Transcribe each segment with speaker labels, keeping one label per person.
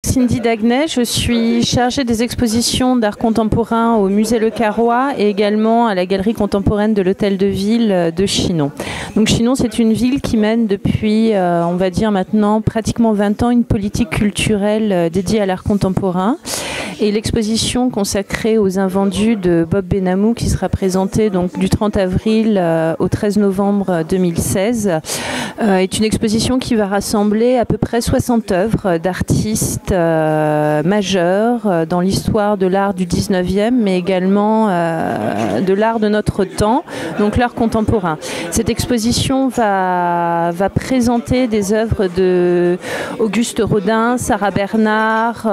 Speaker 1: Cindy Dagnay, je suis chargée des expositions d'art contemporain au musée Le Carrois et également à la galerie contemporaine de l'Hôtel de Ville de Chinon. Donc Chinon, c'est une ville qui mène depuis, on va dire maintenant, pratiquement 20 ans, une politique culturelle dédiée à l'art contemporain. Et l'exposition consacrée aux invendus de Bob Benamou, qui sera présentée donc du 30 avril au 13 novembre 2016, est une exposition qui va rassembler à peu près 60 œuvres d'artistes majeurs dans l'histoire de l'art du 19e, mais également de l'art de notre temps, donc l'art contemporain. Cette exposition va présenter des œuvres de Auguste Rodin, Sarah Bernard,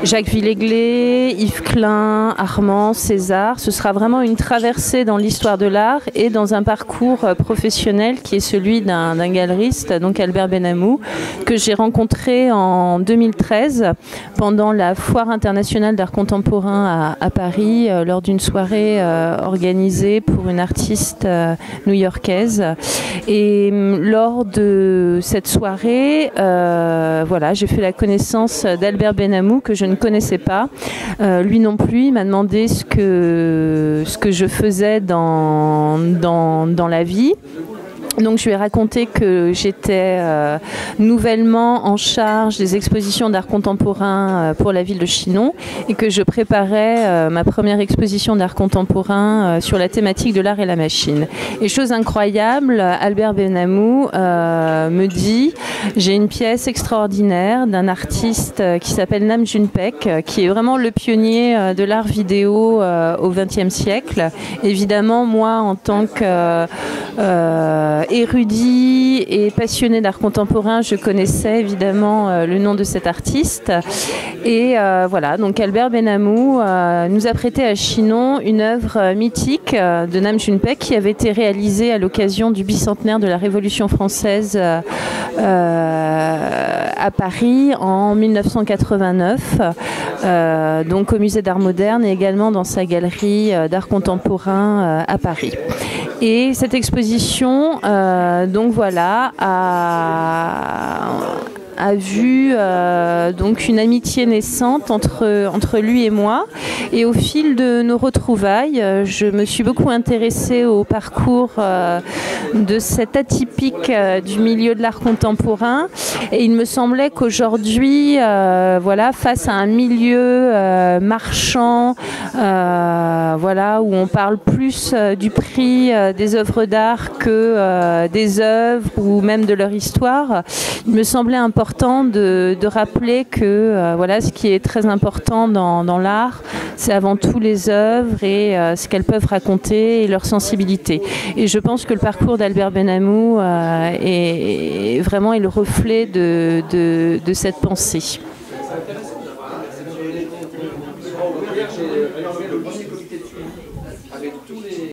Speaker 1: Jacques Villègle, Yves Klein, Armand, César. Ce sera vraiment une traversée dans l'histoire de l'art et dans un parcours professionnel qui est celui d'un galeriste, donc Albert Benamou, que j'ai rencontré en 2013 pendant la Foire internationale d'art contemporain à Paris, lors d'une soirée organisée pour une artiste new-yorkaise. Et lors de cette soirée, voilà, j'ai fait la connaissance d'Albert Benamou, que je ne connaissais pas. Lui non plus, il m'a demandé ce que je faisais dans la vie. Donc je lui ai raconté que j'étais nouvellement en charge des expositions d'art contemporain pour la ville de Chinon et que je préparais ma première exposition d'art contemporain sur la thématique de l'art et la machine. Et chose incroyable, Albert Benamou me dit: j'ai une pièce extraordinaire d'un artiste qui s'appelle Nam June Paik, qui est vraiment le pionnier de l'art vidéo au XXe siècle. Évidemment, moi, en tant que érudit et passionné d'art contemporain, je connaissais évidemment le nom de cet artiste. Et voilà, donc Albert Benamou nous a prêté à Chinon une œuvre mythique de Nam June Paik qui avait été réalisée à l'occasion du bicentenaire de la Révolution française à Paris en 1989, donc au musée d'art moderne et également dans sa galerie d'art contemporain à Paris. Et cette exposition, donc voilà, a vu donc une amitié naissante entre lui et moi. Et au fil de nos retrouvailles, je me suis beaucoup intéressée au parcours de cet atypique du milieu de l'art contemporain. Et il me semblait qu'aujourd'hui, voilà, face à un milieu marchand, voilà, où on parle plus du prix des œuvres d'art que des œuvres ou même de leur histoire, il me semblait important de rappeler que voilà, ce qui est très important dans l'art, c'est avant tout les œuvres et ce qu'elles peuvent raconter et leur sensibilité. Et je pense que le parcours d'Albert Benamou est vraiment le reflet de cette pensée.